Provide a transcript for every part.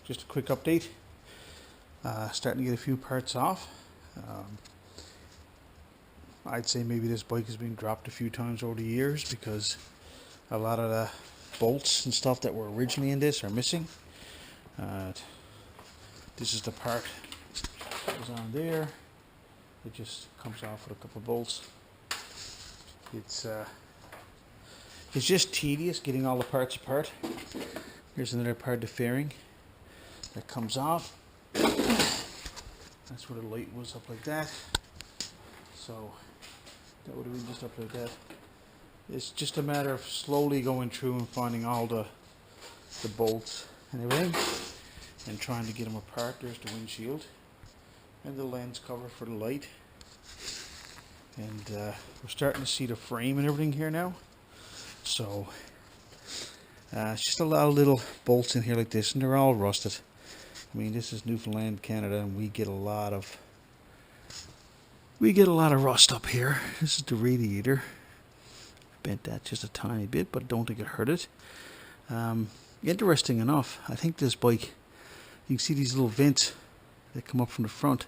just a quick update. Starting to get a few parts off. I'd say maybe this bike has been dropped a few times over the years because a lot of the bolts and stuff that were originally in this are missing. This is the part that was on there. It just comes off with a couple of bolts. It's just tedious getting all the parts apart. Here's another part of the fairing that comes off. That's where the light was, up like that. So that would have been just up like that. It's just a matter of slowly going through and finding all the bolts and everything and trying to get them apart. There's the windshield and the lens cover for the light. And we're starting to see the frame and everything here now. So it's just a lot of little bolts in here like this, and they're all rusted. I mean, this is Newfoundland, Canada, and we get a lot of rust up here. This is the radiator. Bent that just a tiny bit, but I don't think it hurt it. Interesting enough, I think this bike, you can see these little vents that come up from the front.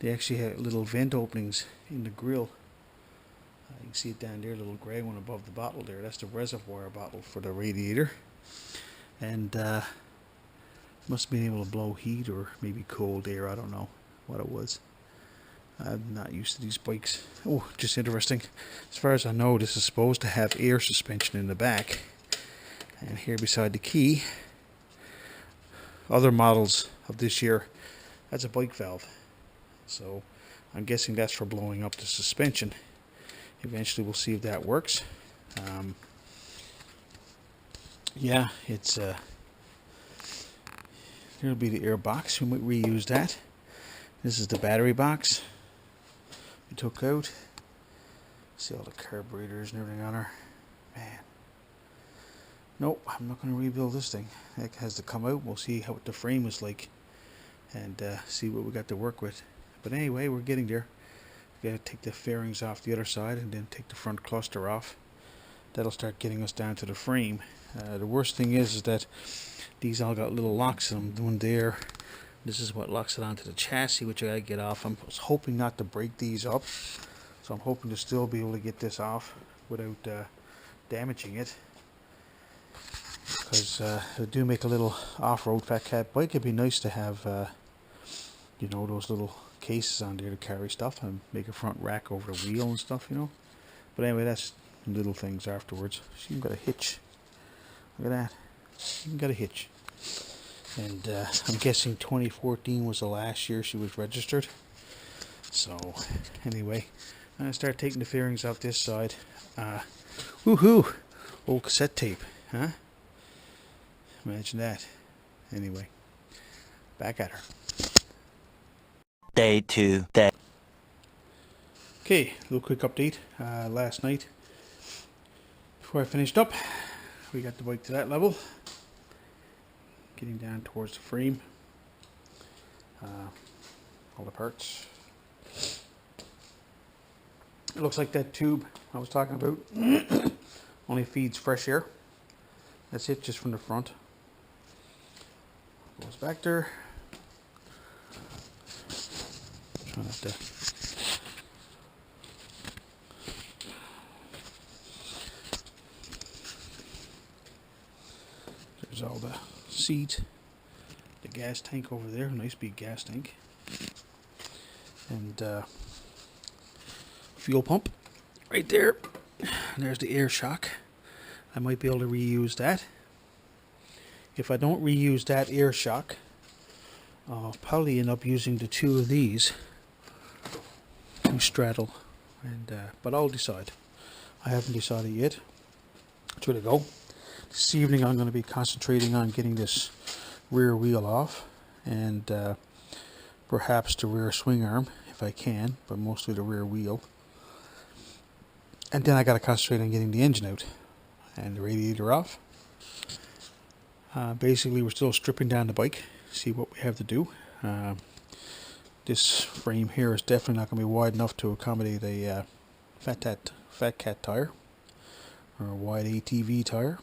They actually have little vent openings in the grille. You can see it down there, a little grey one above the bottle there. That's the reservoir bottle for the radiator. And must have been able to blow heat or maybe cold air. I don't know what it was. I'm not used to these bikes. Oh, just interesting. As far as I know, this is supposed to have air suspension in the back. And here beside the key, other models of this year, that's a bike valve. So I'm guessing that's for blowing up the suspension. Eventually we'll see if that works. Yeah, it's here'll be the air box. We might reuse that. This is the battery box we took out. See all the carburetors and everything on her. Man. Nope, I'm not going to rebuild this thing. It has to come out. We'll see what the frame is like and see what we got to work with. But anyway, we're getting there. We got to take the fairings off the other side and then take the front cluster off. That'll start getting us down to the frame. The worst thing is that these all got little locks in them. One there. This is what locks it onto the chassis, which I gotta get off. I was hoping not to break these up, so I'm hoping to still be able to get this off without damaging it. Because they do make a little off-road Fatcat bike. It'd be nice to have, you know, those little cases on there to carry stuff and make a front rack over the wheel and stuff, you know. But anyway, that's little things afterwards. She even got a hitch. Look at that. She even got a hitch. And I'm guessing 2014 was the last year she was registered. So anyway, I'm gonna start taking the fairings off this side. Woohoo! Old cassette tape, huh? Imagine that. Anyway, back at her. Day 2. Okay, a little quick update. Last night, before I finished up, we got the bike to that level. Getting down towards the frame. All the parts. It looks like that tube I was talking about only feeds fresh air. That's it, just from the front. Goes back there. Try not to. There's all the seat, the gas tank over there, nice big gas tank, and fuel pump right there. There's the air shock. I might be able to reuse that. If I don't reuse that air shock, I'll probably end up using the two of these to straddle, and but I'll decide. I haven't decided yet. Which way to go. This evening I'm going to be concentrating on getting this rear wheel off and perhaps the rear swing arm if I can, but mostly the rear wheel. And then I got to concentrate on getting the engine out and the radiator off. Basically we're still stripping down the bike, see what we have to do. This frame here is definitely not going to be wide enough to accommodate a Fatcat tire or a wide ATV tire.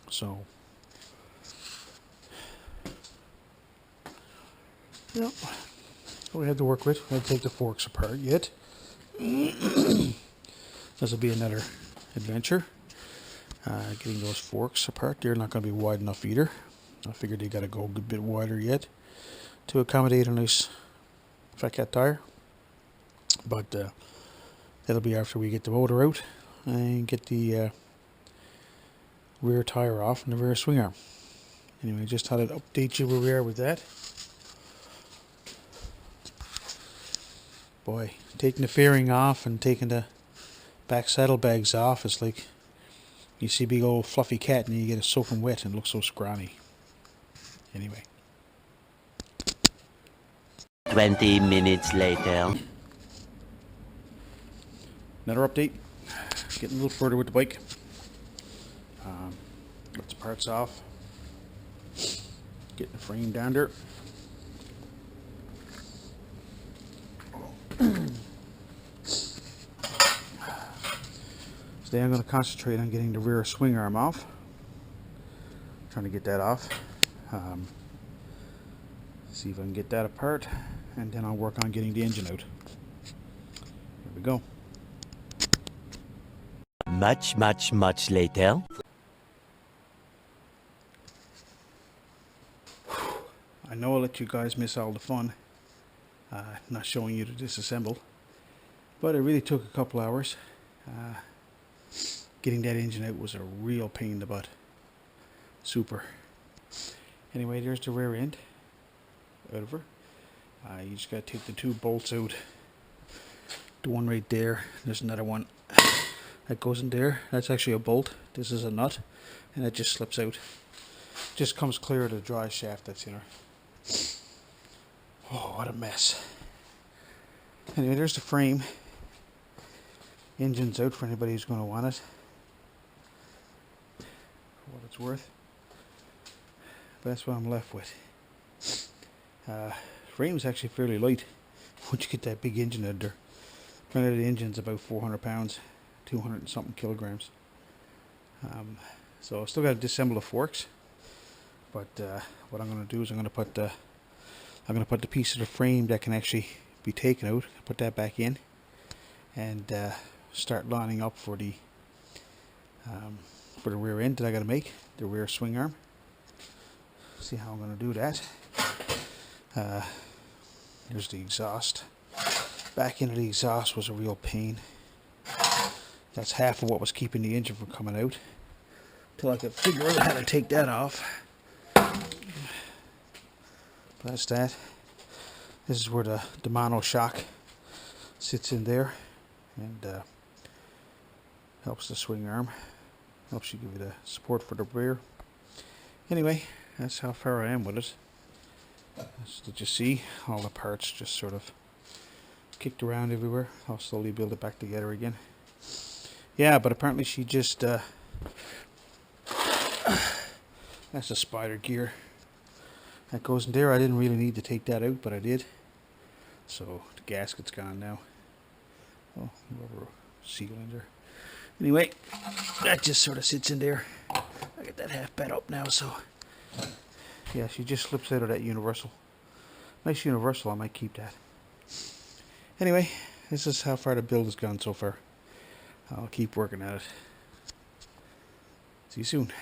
So Yep. So we have to work with. We have to take the forks apart yet. This will be another adventure. Getting those forks apart. They're not going to be wide enough either. I figured they got to go a bit wider yet to accommodate a nice Fatcat tire. But that'll be after we get the motor out and get the rear tire off and the rear swing arm. Anyway, just thought I'd update you where we are with that. Boy, taking the fairing off and taking the back saddlebags off is like you see a big old fluffy cat and you get it soaking wet and it looks so scrawny. Anyway. 20 minutes later. Another update. Getting a little further with the bike. Got the parts off. Getting the frame down there. Today I'm going to concentrate on getting the rear swing arm off. Trying to get that off. See if I can get that apart, and then I'll work on getting the engine out. Here we go. Much later. I know I'll let you guys miss all the fun, not showing you the disassemble, but it really took a couple hours. Getting that engine out was a real pain in the butt. Super. Anyway, there's the rear end out of her. You just got to take the two bolts out. The one right there. There's another one that goes in there. That's actually a bolt. This is a nut, and it just slips out. Just comes clear of the drive shaft that's in her. Oh, what a mess. Anyway, there's the frame. Engine's out for anybody who's going to want it. For what it's worth. But that's what I'm left with. Frame's actually fairly light once you get that big engine out there. Apparently the engine's about 400 pounds, 200 and something kilograms. So I still got to disassemble the forks. But what I'm going to do is I'm going to put the piece of the frame that can actually be taken out, put that back in, and start lining up for the rear end that I got to make, the rear swing arm. See how I'm going to do that. There's the exhaust. Back into the exhaust was a real pain. That's half of what was keeping the engine from coming out. Till I could figure out how to take that off. That's that. This is where the mono shock sits in there and helps the swing arm. Helps you give it a support for the rear. Anyway, that's how far I am with it. Did you see? All the parts just sort of kicked around everywhere. I'll slowly build it back together again. Yeah, but apparently she just... that's a spider gear. That goes in there. I didn't really need to take that out, but I did. So the gasket's gone now. Oh, rubber seal in there. Anyway, that just sort of sits in there. I got that half bent up now, so... Yeah, she just slips out of that universal. Nice universal, I might keep that. Anyway, this is how far the build has gone so far. I'll keep working at it. See you soon.